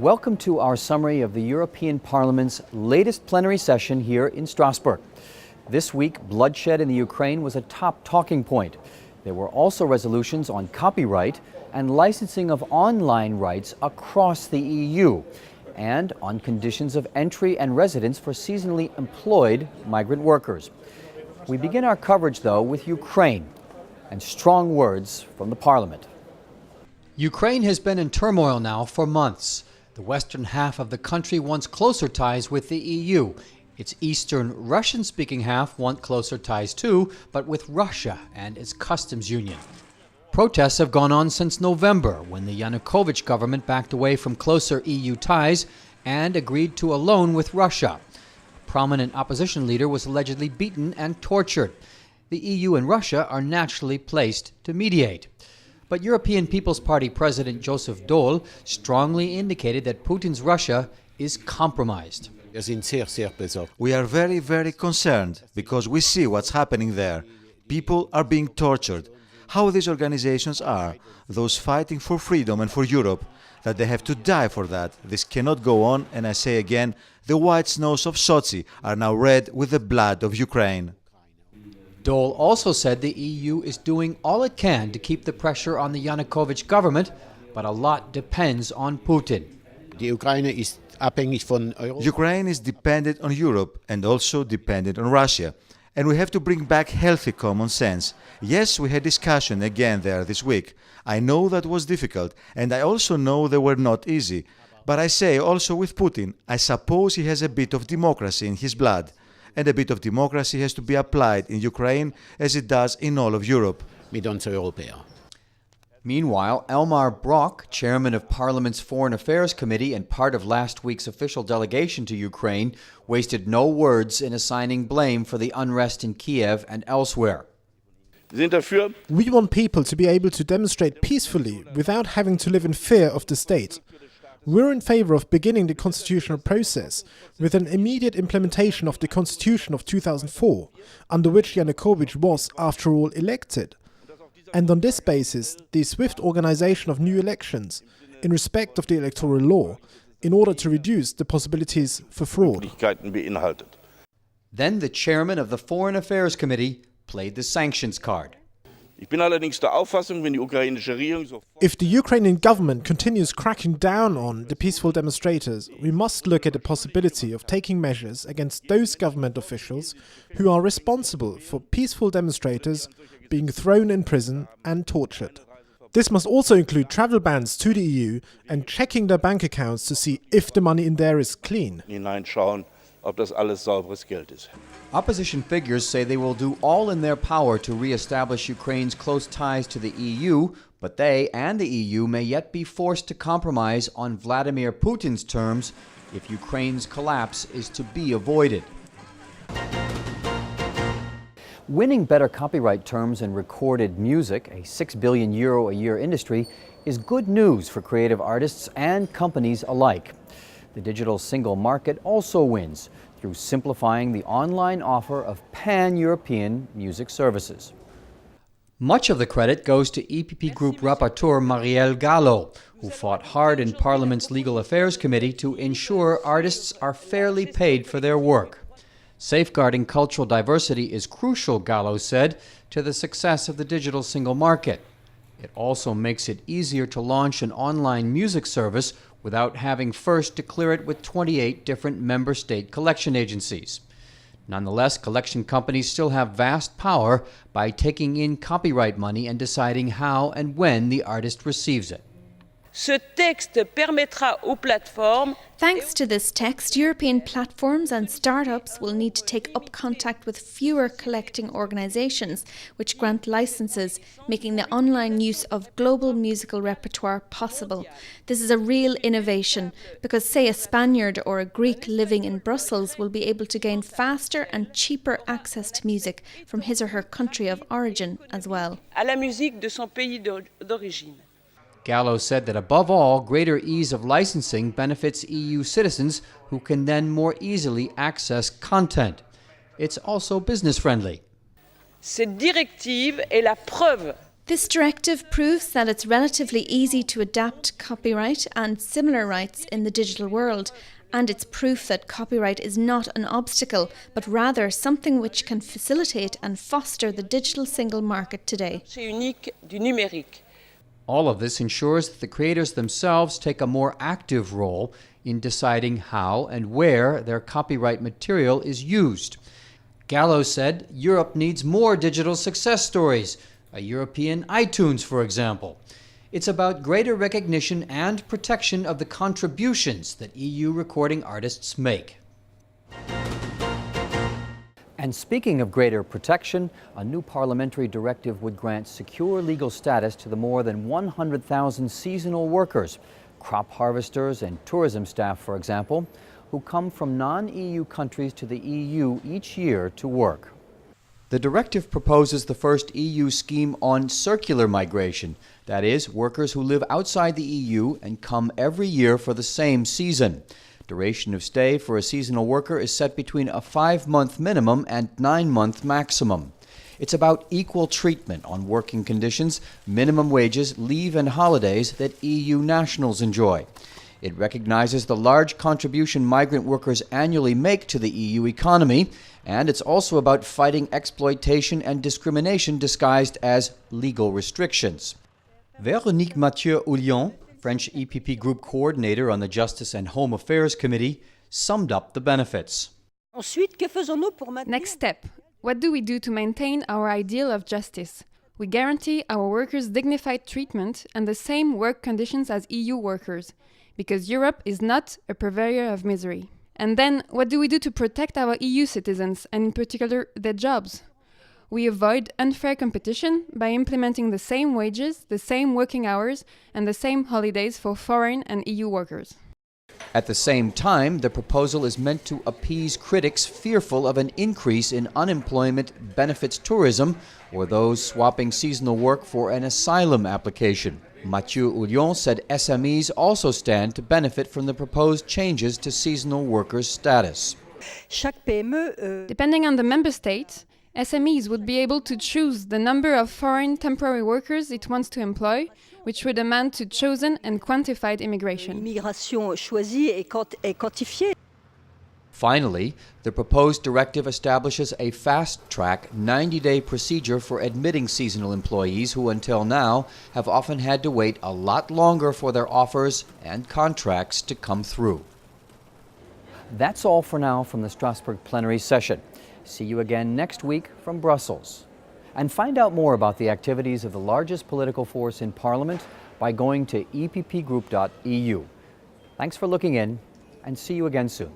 Welcome to our summary of the European Parliament's latest plenary session here in Strasbourg. This week, bloodshed in the Ukraine was a top talking point. There were also resolutions on copyright and licensing of online rights across the EU, and on conditions of entry and residence for seasonally employed migrant workers. We begin our coverage, though, with Ukraine and strong words from the Parliament. Ukraine has been in turmoil now for months. The western half of the country wants closer ties with the EU. Its eastern Russian-speaking half want closer ties too, but with Russia and its customs union. Protests have gone on since November, when the Yanukovych government backed away from closer EU ties and agreed to a loan with Russia. A prominent opposition leader was allegedly beaten and tortured. The EU and Russia are naturally placed to mediate. But European People's Party President Joseph Daul strongly indicated that Putin's Russia is compromised. We are very, very concerned because we see what's happening there. People are being tortured. How these organizations are, those fighting for freedom and for Europe, that they have to die for that. This cannot go on, and I say again, the white snows of Sochi are now red with the blood of Ukraine. Daul also said the EU is doing all it can to keep the pressure on the Yanukovych government, but a lot depends on Putin. Ukraine is dependent on Europe and also dependent on Russia. And we have to bring back healthy common sense. Yes, we had discussion again there this week. I know that was difficult, and I also know they were not easy. But I say also with Putin, I suppose he has a bit of democracy in his blood. And a bit of democracy has to be applied in Ukraine as it does in all of Europe. Meanwhile, Elmar Brok, chairman of Parliament's Foreign Affairs Committee and part of last week's official delegation to Ukraine, wasted no words in assigning blame for the unrest in Kiev and elsewhere. We want people to be able to demonstrate peacefully without having to live in fear of the state. We're in favor of beginning the constitutional process with an immediate implementation of the Constitution of 2004, under which Yanukovych was, after all, elected. And on this basis, the swift organization of new elections in respect of the electoral law, in order to reduce the possibilities for fraud. Then the chairman of the Foreign Affairs Committee played the sanctions card. If the Ukrainian government continues cracking down on the peaceful demonstrators, we must look at the possibility of taking measures against those government officials who are responsible for peaceful demonstrators being thrown in prison and tortured. This must also include travel bans to the EU and checking their bank accounts to see if the money in there is clean. Opposition figures say they will do all in their power to re-establish Ukraine's close ties to the EU, but they and the EU may yet be forced to compromise on Vladimir Putin's terms if Ukraine's collapse is to be avoided. Winning better copyright terms in recorded music, a €6 billion a year industry, is good news for creative artists and companies alike. The digital single market also wins through simplifying the online offer of pan-European music services. Much of the credit goes to EPP Group rapporteur Marielle Gallo, who fought hard in Parliament's Legal Affairs Committee to ensure artists are fairly paid for their work. Safeguarding cultural diversity is crucial, Gallo said, to the success of the digital single market. It also makes it easier to launch an online music service without having first to clear it with 28 different member state collection agencies. Nonetheless, collection companies still have vast power by taking in copyright money and deciding how and when the artist receives it. Thanks to this text, European platforms and startups will need to take up contact with fewer collecting organisations which grant licenses, making the online use of global musical repertoire possible. This is a real innovation because, say, a Spaniard or a Greek living in Brussels will be able to gain faster and cheaper access to music from his or her country of origin as well. Gallo said that above all, greater ease of licensing benefits EU citizens who can then more easily access content. It's also business friendly. Cette directive est la preuve This directive proves that it's relatively easy to adapt copyright and similar rights in the digital world, and it's proof that copyright is not an obstacle, but rather something which can facilitate and foster the digital single market today. All of this ensures that the creators themselves take a more active role in deciding how and where their copyright material is used. Gallo said Europe needs more digital success stories, a European iTunes, for example. It's about greater recognition and protection of the contributions that EU recording artists make. And speaking of greater protection, a new parliamentary directive would grant secure legal status to the more than 100,000 seasonal workers, crop harvesters and tourism staff, for example, who come from non-EU countries to the EU each year to work. The directive proposes the first EU scheme on circular migration, that is, workers who live outside the EU and come every year for the same season. Duration of stay for a seasonal worker is set between a 5-month minimum and 9-month maximum. It's about equal treatment on working conditions, minimum wages, leave and holidays that EU nationals enjoy. It recognizes the large contribution migrant workers annually make to the EU economy, and it's also about fighting exploitation and discrimination disguised as legal restrictions. Véronique Mathieu-Oulion, French EPP Group Coordinator on the Justice and Home Affairs Committee, summed up the benefits. Next step. What do we do to maintain our ideal of justice? We guarantee our workers dignified treatment and the same work conditions as EU workers, because Europe is not a purveyor of misery. And then, what do we do to protect our EU citizens, and in particular, their jobs? We avoid unfair competition by implementing the same wages, the same working hours, and the same holidays for foreign and EU workers. At the same time, the proposal is meant to appease critics fearful of an increase in unemployment benefits tourism or those swapping seasonal work for an asylum application. Mathieu-Oulion said SMEs also stand to benefit from the proposed changes to seasonal workers' status. Depending on the member state, SMEs would be able to choose the number of foreign temporary workers it wants to employ, which would amount to chosen and quantified immigration. Finally, the proposed directive establishes a fast-track 90-day procedure for admitting seasonal employees who until now have often had to wait a lot longer for their offers and contracts to come through. That's all for now from the Strasbourg plenary session. See you again next week from Brussels. And find out more about the activities of the largest political force in Parliament by going to eppgroup.eu. Thanks for looking in, and see you again soon.